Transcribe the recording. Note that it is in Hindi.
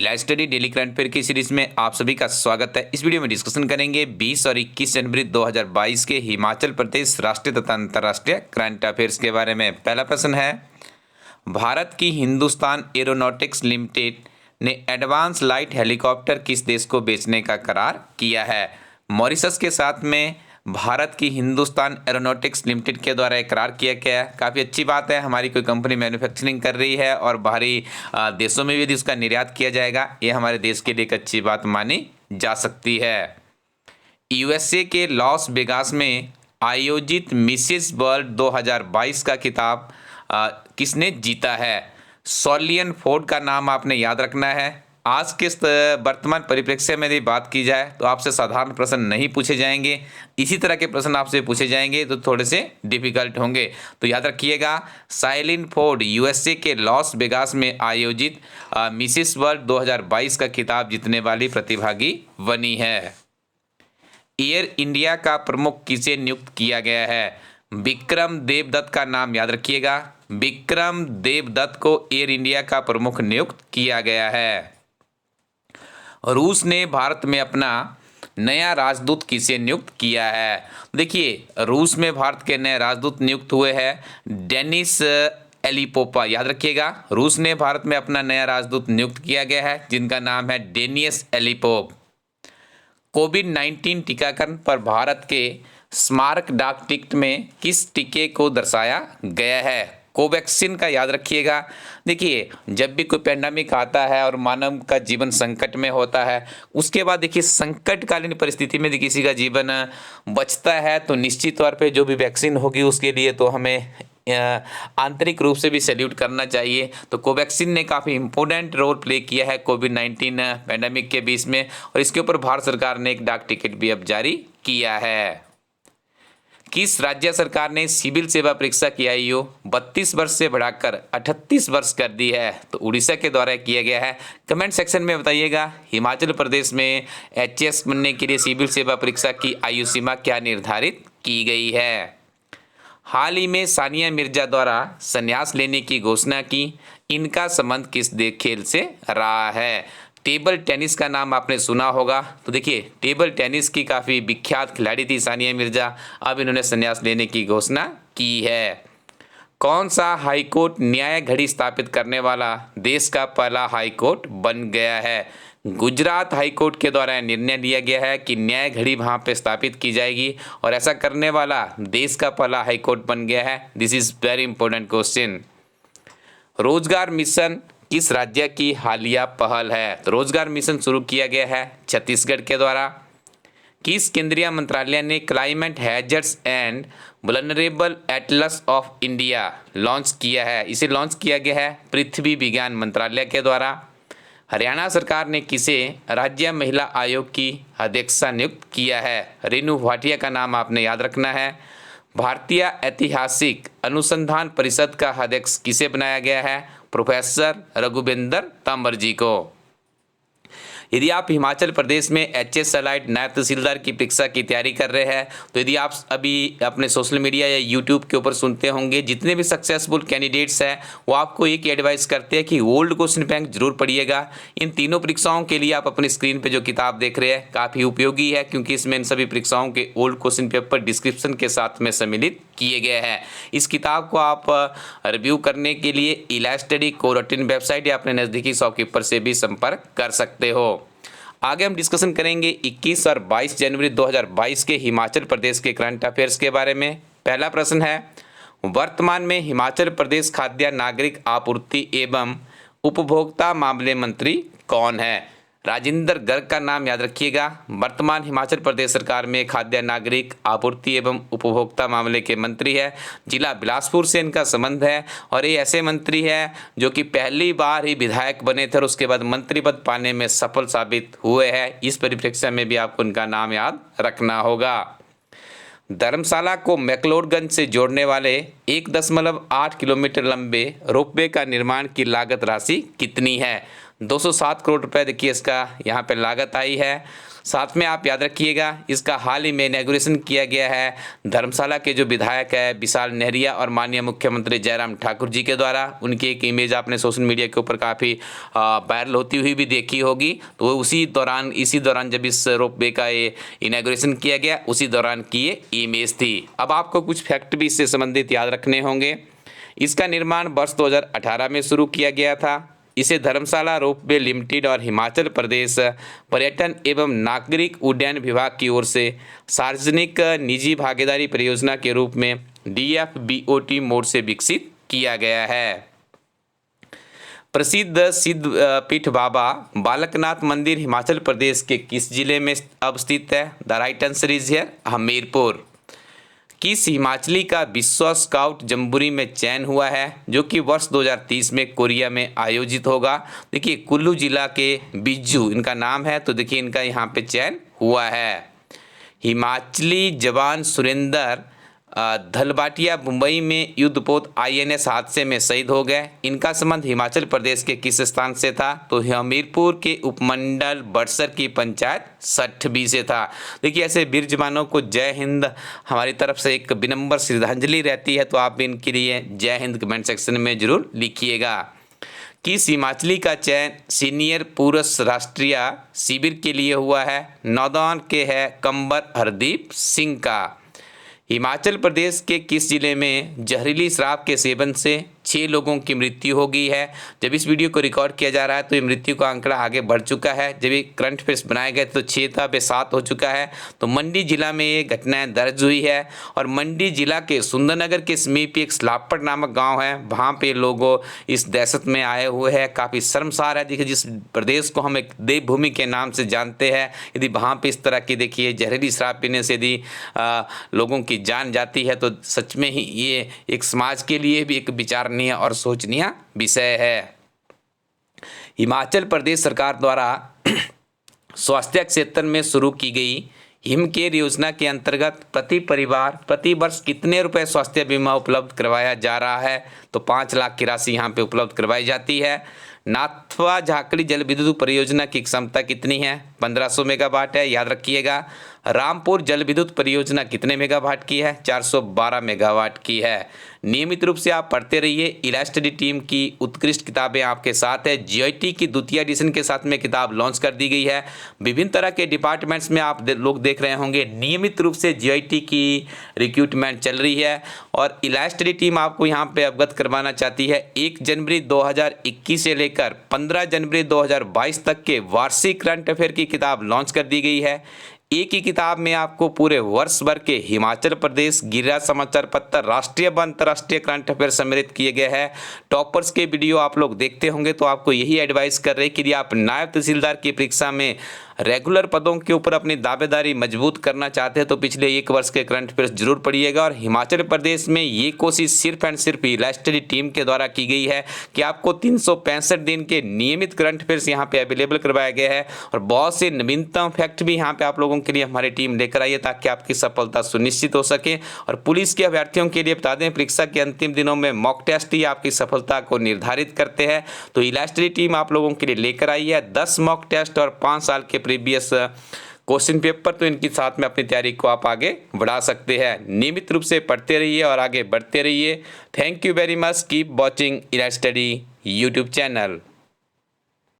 Live study daily current affair की सीरीज में आप सभी का स्वागत है। इस वीडियो में डिस्कशन करेंगे 20 और 21 जनवरी 2022 के हिमाचल प्रदेश राष्ट्रीय तथा अंतर्राष्ट्रीय करंट अफेयर्स के बारे में। पहला प्रश्न है, भारत की हिंदुस्तान एरोनॉटिक्स लिमिटेड ने एडवांस लाइट हेलीकॉप्टर किस देश को बेचने का करार किया है? मॉरिशस के साथ में भारत की हिंदुस्तान एरोनॉटिक्स लिमिटेड के द्वारा एक करार किया गया है। काफ़ी अच्छी बात है, हमारी कोई कंपनी मैन्युफैक्चरिंग कर रही है और बाहरी देशों में भी यदि उसका निर्यात किया जाएगा, ये हमारे देश के लिए एक अच्छी बात मानी जा सकती है। यूएसए के लॉस वेगास में आयोजित मिसेस वर्ल्ड 2022 का खिताब किसने जीता है? सॉलियन फोर्ड का नाम आपने याद रखना है। आज के वर्तमान परिप्रेक्ष्य में यदि बात की जाए तो आपसे साधारण प्रश्न नहीं पूछे जाएंगे, इसी तरह के प्रश्न आपसे पूछे जाएंगे तो थोड़े से डिफिकल्ट होंगे। तो याद रखिएगा, सॉलियन फोर्ड यूएसए के लॉस वेगास में आयोजित मिसेस वर्ल्ड 2022 का खिताब जीतने वाली प्रतिभागी बनी है। एयर इंडिया का प्रमुख किसे नियुक्त किया गया है? विक्रम देवदत्त का नाम याद रखिएगा। विक्रम देवदत्त को एयर इंडिया का प्रमुख नियुक्त किया गया है। रूस ने भारत में अपना नया राजदूत किसे नियुक्त किया है? देखिए, रूस में भारत के नए राजदूत नियुक्त हुए हैं डेनिस एलिपोवा। याद रखिएगा, रूस ने भारत में अपना नया राजदूत नियुक्त किया गया है जिनका नाम है डेनिस एलिपोव। कोविड-19 टीकाकरण पर भारत के स्मारक डाक टिकट में किस टीके को दर्शाया गया है? कोवैक्सीन का याद रखिएगा। देखिए, जब भी कोई पैंडेमिक आता है और मानव का जीवन संकट में होता है, उसके बाद देखिए संकटकालीन परिस्थिति में यदि किसी का जीवन बचता है तो निश्चित तौर पे जो भी वैक्सीन होगी उसके लिए तो हमें आंतरिक रूप से भी सैल्यूट करना चाहिए। तो कोवैक्सीन ने काफ़ी इंपॉर्टेंट रोल प्ले किया है कोविड-19 पैंडेमिक के बीच में, और इसके ऊपर भारत सरकार ने एक डाक टिकट भी अब जारी किया है। किस राज्य सरकार ने सिविल सेवा परीक्षा की आयु 32 वर्ष से बढ़ाकर 38 वर्ष कर दी है? तो उड़ीसा के द्वारा किया गया है। कमेंट सेक्शन में बताइएगा, हिमाचल प्रदेश में एचएएस बनने के लिए सिविल सेवा परीक्षा की आयु सीमा क्या निर्धारित की गई है? हाल ही में सानिया मिर्जा द्वारा संन्यास लेने की घोषणा की, इनका संबंध किस खेल से रहा है? टेबल टेनिस का नाम आपने सुना होगा। तो देखिए, टेबल टेनिस की काफ़ी विख्यात खिलाड़ी थी सानिया मिर्जा, अब इन्होंने संन्यास लेने की घोषणा की है। कौन सा हाईकोर्ट न्याय घड़ी स्थापित करने वाला देश का पहला हाईकोर्ट बन गया है? गुजरात हाईकोर्ट के द्वारा निर्णय लिया गया है कि न्याय घड़ी वहाँ पे स्थापित की जाएगी और ऐसा करने वाला देश का पहला हाईकोर्ट बन गया है। This is very important question. रोजगार मिशन किस राज्य की हालिया पहल है? तो रोजगार मिशन शुरू किया गया है छत्तीसगढ़ के द्वारा। किस केंद्रीय मंत्रालय ने climate hazards and vulnerable Atlas of India launch किया है? इसे लॉन्च किया गया है पृथ्वी विज्ञान मंत्रालय के द्वारा। हरियाणा सरकार ने किसे राज्य महिला आयोग की अध्यक्षा नियुक्त किया है? रेणु भाटिया का नाम आपने याद रखना है। भारतीय ऐतिहासिक अनुसंधान परिषद का अध्यक्ष किसे बनाया गया है? प्रोफेसर रघुवेंद्र तंवर जी को। यदि आप हिमाचल प्रदेश में एचएस एलाइड नायब तहसीलदार की परीक्षा की तैयारी कर रहे हैं, तो यदि आप अभी अपने सोशल मीडिया या यूट्यूब के ऊपर सुनते होंगे, जितने भी सक्सेसफुल कैंडिडेट्स हैं वो आपको एक एडवाइस करते हैं कि ओल्ड क्वेश्चन बैंक जरूर पढ़िएगा। इन तीनों परीक्षाओं के लिए आप अपनी स्क्रीन पर जो किताब देख रहे हैं काफ़ी उपयोगी है, क्योंकि इसमें इन सभी परीक्षाओं के ओल्ड क्वेश्चन पेपर डिस्क्रिप्शन के साथ में सम्मिलित किए गए हैं। इस किताब को आप रिव्यू करने के लिए इलाइव स्टडी को.in वेबसाइट या अपने नज़दीकी शॉपकीपर से भी संपर्क कर सकते हो। आगे हम डिस्कशन करेंगे 21 और 22 जनवरी 2022 के हिमाचल प्रदेश के करंट अफेयर्स के बारे में। पहला प्रश्न है, वर्तमान में हिमाचल प्रदेश खाद्य नागरिक आपूर्ति एवं उपभोक्ता मामले मंत्री कौन है? राजेंद्र गर्ग का नाम याद रखिएगा। वर्तमान हिमाचल प्रदेश सरकार में खाद्य नागरिक आपूर्ति एवं उपभोक्ता मामले के मंत्री है। जिला बिलासपुर से इनका संबंध है और ये ऐसे मंत्री हैं जो कि पहली बार ही विधायक बने थे और उसके बाद मंत्री पद पाने में सफल साबित हुए हैं। इस परिप्रेक्ष्य में भी आपको इनका नाम याद रखना होगा। धर्मशाला को मैक्लोडगंज से जोड़ने वाले 1.8 किलोमीटर लंबे रोपवे का निर्माण की लागत राशि कितनी है? 207 करोड़ रुपए देखिए इसका यहाँ पे लागत आई है। साथ में आप याद रखिएगा इसका हाल ही में इनॉग्रेशन किया गया है धर्मशाला के जो विधायक है विशाल नेहरिया और माननीय मुख्यमंत्री जयराम ठाकुर जी के द्वारा। उनकी एक इमेज आपने सोशल मीडिया के ऊपर काफ़ी वायरल होती हुई भी देखी होगी। तो वो इसी दौरान जब इस रोपवे का ये इनॉग्रेशन किया गया उसी दौरान की ये इमेज थी। अब आपको कुछ फैक्ट भी इससे संबंधित याद रखने होंगे। इसका निर्माण वर्ष 2018 में शुरू किया गया था। इसे धर्मशाला रोपवे लिमिटेड और हिमाचल प्रदेश पर्यटन एवं नागरिक उड्डयन विभाग की ओर से सार्वजनिक निजी भागीदारी परियोजना के रूप में DFBOT मोड से विकसित किया गया है। प्रसिद्ध सिद्ध पीठ बाबा बालकनाथ मंदिर हिमाचल प्रदेश के किस जिले में अवस्थित है? The right answer is here Hamirpur. किस हिमाचली का विश्व स्काउट जम्बूरी में चयन हुआ है जो कि वर्ष 2030 में कोरिया में आयोजित होगा? देखिए कुल्लू जिला के बिज्जू इनका नाम है। तो देखिए इनका यहाँ पे चयन हुआ है। हिमाचली जवान सुरेंद्र धलबाटिया मुंबई में युद्धपोत INS हादसे में शहीद हो गए। इनका संबंध हिमाचल प्रदेश के किस स्थान से था? तो हमीरपुर के उपमंडल बड़सर की पंचायत सठबी से था। देखिए ऐसे वीर जवानों को जय हिंद हमारी तरफ से एक विनम्र श्रद्धांजलि रहती है। तो आप इनके लिए जय हिंद कमेंट सेक्शन में जरूर लिखिएगा। किस हिमाचली का चयन सीनियर पुरुष राष्ट्रीय शिविर के लिए हुआ है? नौदान के है कंबर हरदीप सिंह का। हिमाचल प्रदेश के किस जिले में जहरीली शराब के सेवन से 6 लोगों की मृत्यु हो गई है? जब इस वीडियो को रिकॉर्ड किया जा रहा है तो ये मृत्यु का आंकड़ा आगे बढ़ चुका है। जब ये करंट अफेयर्स बनाए गए तो 6 था, अब 7 हो चुका है। तो मंडी जिला में ये घटनाएं दर्ज हुई है। और मंडी जिला के सुंदरनगर के समीप एक सलापट नामक गाँव है, वहाँ पे लोगों इस दहशत में आए हुए हैं। काफ़ी शर्मसार है। देखिए जिस प्रदेश को हम एक देवभूमि के नाम से जानते हैं, यदि वहाँ पर इस तरह की देखिए जहरीली शराब पीने से यदि लोगों की जान जाती है तो सच में ही ये एक समाज के लिए भी एक विचारणीय और सोचनीय विषय है। हिमाचल प्रदेश सरकार द्वारा स्वास्थ्य क्षेत्र में शुरू की गई हिम केयर योजना के अंतर्गत प्रति परिवार प्रति वर्ष कितने रुपए स्वास्थ्य बीमा उपलब्ध करवाया जा रहा है? तो 5 लाख की राशि यहाँ पे उपलब्ध करवाई जाती है। नाथवा झाकड़ी जल विद्युत परियोजना की क्षमता कितनी है? 1500 मेगावाट है, याद रखिएगा। रामपुर जल विद्युत परियोजना कितने मेगावाट की है? 412 मेगावाट की है। नियमित रूप से आप पढ़ते रहिए। इलाज स्टडी टीम की उत्कृष्ट किताबें आपके साथ है। GIT की द्वितीय एडिशन के साथ में किताब लॉन्च कर दी गई है। विभिन्न तरह के डिपार्टमेंट्स में आप लोग देख रहे होंगे नियमित रूप से GIT की रिक्रूटमेंट चल रही है। और इलाज स्टडी टीम आपको यहाँ पे अवगत करवाना चाहती है 1 जनवरी 2021 से लेकर 15 जनवरी 2022 तक के वार्षिक करंट अफेयर की किताब लॉन्च कर दी गई है। एक ही किताब में आपको पूरे वर्ष भर के हिमाचल प्रदेश गिरिराज समाचार पत्र राष्ट्रीय व अंतर्राष्ट्रीय करंट अफेयर सम्मिलित किए गए हैं। टॉपर्स के वीडियो आप लोग देखते होंगे तो आपको यही एडवाइस कर रहे हैं कि यदि आप नायब तहसीलदार की परीक्षा में रेगुलर पदों के ऊपर अपनी दावेदारी मजबूत करना चाहते हैं तो पिछले 1 वर्ष के करंट अफेयर्स जरूर पढ़िएगा। और हिमाचल प्रदेश में ये कोशिश सिर्फ एंड सिर्फ इलाज स्टडी टीम के द्वारा की गई है कि आपको 365 दिन के नियमित करंट अफेयर्स यहाँ पे अवेलेबल करवाया गया है। और बहुत से नवीनतम फैक्ट भी यहाँ पे आप लोगों के लिए हमारी टीम लेकर आई है ताकि आपकी सफलता सुनिश्चित हो सके। और पुलिस के अभ्यर्थियों के लिए बता दें परीक्षा के अंतिम दिनों में मॉक टेस्ट ही आपकी सफलता को निर्धारित करते हैं। तो इलाज स्टडी टीम आप लोगों के लिए लेकर आई है 10 मॉक टेस्ट और 5 साल के प्रीवियस क्वेश्चन पेपर। तो इनके साथ में अपनी तैयारी को आप आगे बढ़ा सकते हैं। नियमित रूप से पढ़ते रहिए और आगे बढ़ते रहिए। Thank you very much. Keep watching इलाज स्टडी यूट्यूब चैनल।